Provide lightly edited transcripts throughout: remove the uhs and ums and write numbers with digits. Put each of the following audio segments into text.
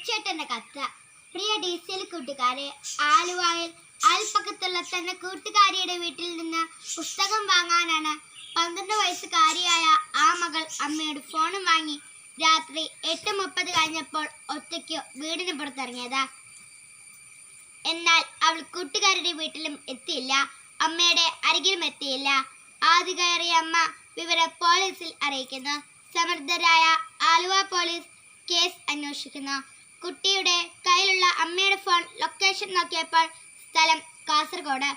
കൊച്ചേട്ടന്റെ കത്ത്. പ്രിയ ഡീസൽ കൂട്ടുകാരെ, ആലുവയിൽ അയൽപ്പക്കത്തുള്ള തന്റെ കൂട്ടുകാരിയുടെ വീട്ടിൽ നിന്ന് പുസ്തകം വാങ്ങാനാണ് 12 വയസ്സുകാരിയായ ആ മകൾ അമ്മയോട് ഫോണും വാങ്ങി രാത്രി 8:30 കഴിഞ്ഞപ്പോൾ ഒറ്റയ്ക്ക് വീടിന് പുറത്തിറങ്ങിയത്. എന്നാൽ അവൾ കൂട്ടുകാരുടെ വീട്ടിലും എത്തിയില്ല, അമ്മയുടെ അരികിലും എത്തിയില്ല. ആദ്യ കയറിയ അമ്മ വിവരം പോലീസിൽ അറിയിക്കുന്നു. സമർത്ഥരായ ആലുവ പോലീസ് കേസ് അന്വേഷിക്കുന്നു. കുട്ടിയുടെ കയ്യിലുള്ള അമ്മയുടെ ഫോൺ ലൊക്കേഷൻ നോക്കിയപ്പോൾ സ്ഥലം കാസർഗോഡ്.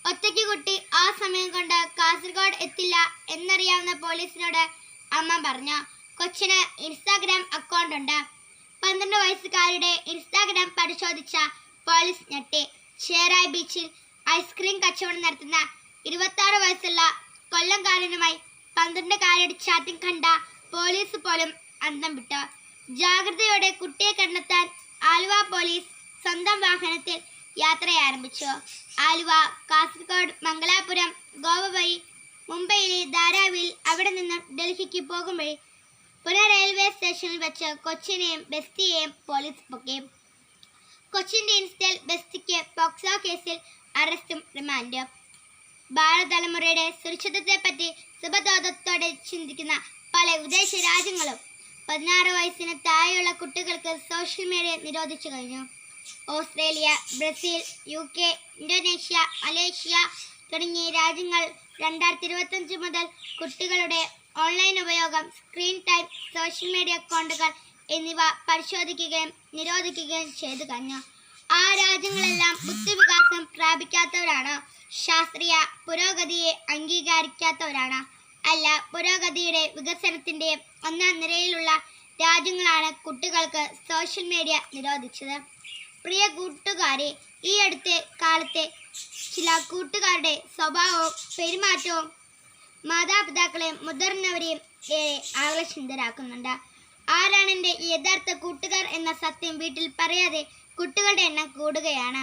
ഒറ്റയ്ക്ക് കുട്ടി ആ സമയം കൊണ്ട് കാസർഗോഡ് എത്തില്ല എന്നറിയാവുന്ന പോലീസിനോട് അമ്മ പറഞ്ഞു. കൊച്ചിന് ഇൻസ്റ്റാഗ്രാം അക്കൗണ്ട് ഉണ്ട്. 12 വയസ്സുകാരുടെ ഇൻസ്റ്റാഗ്രാം പരിശോധിച്ച പോലീസ് ഞെട്ടി. ഷേറായി ബീച്ചിൽ ഐസ്ക്രീം കച്ചവടം നടത്തുന്ന 26 വയസ്സുള്ള കൊല്ലംകാരനുമായി 12കാരിയുടെ ചാറ്റിംഗ് കണ്ട പോലീസ് പോലും അന്തം വിട്ടു. ജാഗ്രതയോടെ കുട്ടിയെ കണ്ടെത്താൻ ആലുവ പോലീസ് സ്വന്തം വാഹനത്തിൽ യാത്ര ആരംഭിച്ചു. ആലുവ, കാസർഗോഡ്, മംഗലാപുരം, ഗോവ വഴി മുംബൈയിലെ ധാരാവിൽ, അവിടെ നിന്ന് ഡൽഹിക്ക് പോകും വഴി പുന റെയിൽവേ സ്റ്റേഷനിൽ വെച്ച് കൊച്ചിനെയും ബെസ്റ്റിയെയും പോലീസ് പൊക്കി. കൊച്ചിൻ്റെ ഇൻസ്റ്റയിൽ ബെസ്റ്റിക്ക് പോക്സോ കേസിൽ അറസ്റ്റും റിമാൻഡും. ഭാരതതലമുറയുടെ സുരക്ഷിതത്വത്തെപ്പറ്റി സുബോധത്തോടെ ചിന്തിക്കുന്ന പല വിദേശ രാജ്യങ്ങളും 16 വയസ്സിന് താഴെയുള്ള കുട്ടികൾക്ക് സോഷ്യൽ മീഡിയ നിരോധിച്ചു കഴിഞ്ഞു. Australia, Brazil, UK, Indonesia, Malaysia തുടങ്ങിയ രാജ്യങ്ങൾ 2025 മുതൽ കുട്ടികളുടെ ഓൺലൈൻ ഉപയോഗം, സ്ക്രീൻ ടൈം, സോഷ്യൽ മീഡിയ അക്കൗണ്ടുകൾ എന്നിവ പരിശോധിക്കുകയും നിരോധിക്കുകയും ചെയ്തു കഴിഞ്ഞു. ആ രാജ്യങ്ങളെല്ലാം ബുദ്ധിവികാസം പ്രാപിക്കാത്തവരാണ്, ശാസ്ത്രീയ പുരോഗതിയെ അംഗീകരിക്കാത്തവരാണ്. അല്ല, പുരോഗതിയുടെ വികസനത്തിൻ്റെയും ഒന്നാം നിരയിലുള്ള രാജ്യങ്ങളാണ് കുട്ടികൾക്ക് സോഷ്യൽ മീഡിയ നിരോധിച്ചത്. പ്രിയ കൂട്ടുകാരെ, ഈ അടുത്ത കാലത്തെ ചില കൂട്ടുകാരുടെ സ്വഭാവവും പെരുമാറ്റവും മാതാപിതാക്കളെയും മുതിർന്നവരെയും ഏറെ ആകർഷണീയരാക്കുന്നുണ്ട്. ആരാണ് എൻ്റെ യഥാർത്ഥ കൂട്ടുകാർ എന്ന സത്യം വീട്ടിൽ പറയാതെ കുട്ടികളുടെ എണ്ണം കൂടുകയാണ്.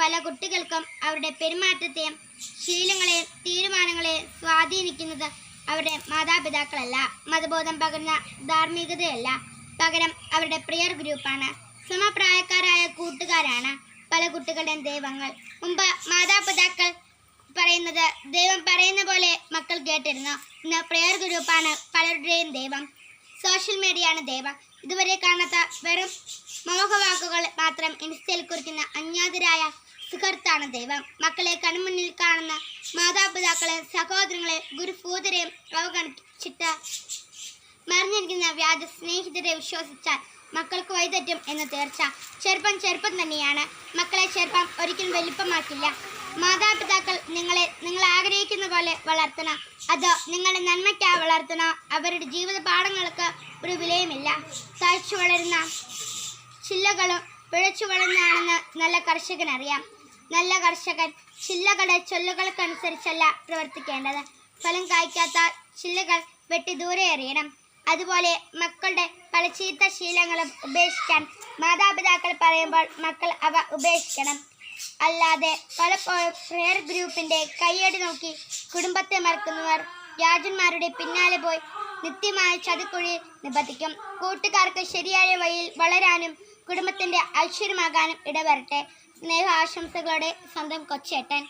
പല കുട്ടികൾക്കും അവരുടെ പെരുമാറ്റത്തെയും ശീലങ്ങളെയും തീരുമാനങ്ങളെയും സ്വാധീനിക്കുന്നത് അവരുടെ മാതാപിതാക്കളല്ല, മതബോധം പകർന്ന ധാർമ്മികതയല്ല, പകരം അവരുടെ പ്രിയർ ഗ്രൂപ്പാണ്, സമപ്രായക്കാരായ കൂട്ടുകാരാണ് പല കുട്ടികളുടെയും ദൈവങ്ങൾ. മുമ്പ് മാതാപിതാക്കൾ പറയുന്നത് ദൈവം പറയുന്ന പോലെ മക്കൾ കേട്ടിരുന്നു. ഇന്ന് പ്രിയർ ഗ്രൂപ്പാണ് പലരുടെയും ദൈവം. സോഷ്യൽ മീഡിയയാണ് ദൈവം. ഇതുവരെ കാണാത്ത വെറും മോഹവാക്കുകൾ മാത്രം ഇൻസ്റ്റയിൽ കുറിക്കുന്ന അജ്ഞാതരായ സുഹൃത്താണ് ദൈവം. മക്കളെ കൺമുന്നിൽ കാണുന്ന മാതാപിതാക്കളെ, സഹോദരങ്ങളെ, ഗുരുഭൂതരെയും അവഗണിച്ചിട്ട് മറിഞ്ഞിരിക്കുന്ന വ്യാജ സ്നേഹിതരെ വിശ്വസിച്ചാൽ മക്കൾക്ക് വഴിതെറ്റും എന്ന് തീർച്ച. ചെറുപ്പം തന്നെയാണ്. മക്കളെ ചെറുപ്പം ഒരിക്കലും വലിപ്പമാക്കില്ല. മാതാപിതാക്കൾ നിങ്ങൾ ആഗ്രഹിക്കുന്ന പോലെ വളർത്തണം. അത് നിങ്ങളുടെ നന്മയ്ക്കായി വളർത്തണം. അവരുടെ ജീവിത പാഠങ്ങൾക്ക് ഒരു വിലയുമില്ല. തഴച്ചു വളരുന്ന ചില്ലകളും പിഴച്ചു വളരുന്നതാണെന്ന് നല്ല കർഷകനറിയാം. നല്ല കർഷകൻ ചില്ലകളുടെ ചൊല്ലുകൾക്കനുസരിച്ചല്ല പ്രവർത്തിക്കേണ്ടത്. ഫലം കായ്ക്കാത്ത ചില്ലകൾ വെട്ടി ദൂരെ എറിയണം. അതുപോലെ മക്കളുടെ പല ചീത്ത ശീലങ്ങളും ഉപേക്ഷിക്കാൻ മാതാപിതാക്കൾ പറയുമ്പോൾ മക്കൾ അവ ഉപേക്ഷിക്കണം. അല്ലാതെ പലപ്പോഴും പ്രെയർ ഗ്രൂപ്പിൻ്റെ കയ്യടി നോക്കി കുടുംബത്തെ മറക്കുന്നവർ രാജന്മാരുടെ പിന്നാലെ പോയി നിത്യമായ ചതിക്കുഴി നിബന്ധിക്കും. കൂട്ടുകാർക്ക് ശരിയായ വഴിയിൽ വളരാനും കുടുംബത്തിൻ്റെ ഐശ്വര്യമാകാനും ഇടവരട്ടെ. സ്നേഹ ആശംസകളോടെ സ്വന്തം കൊച്ചേട്ടൻ.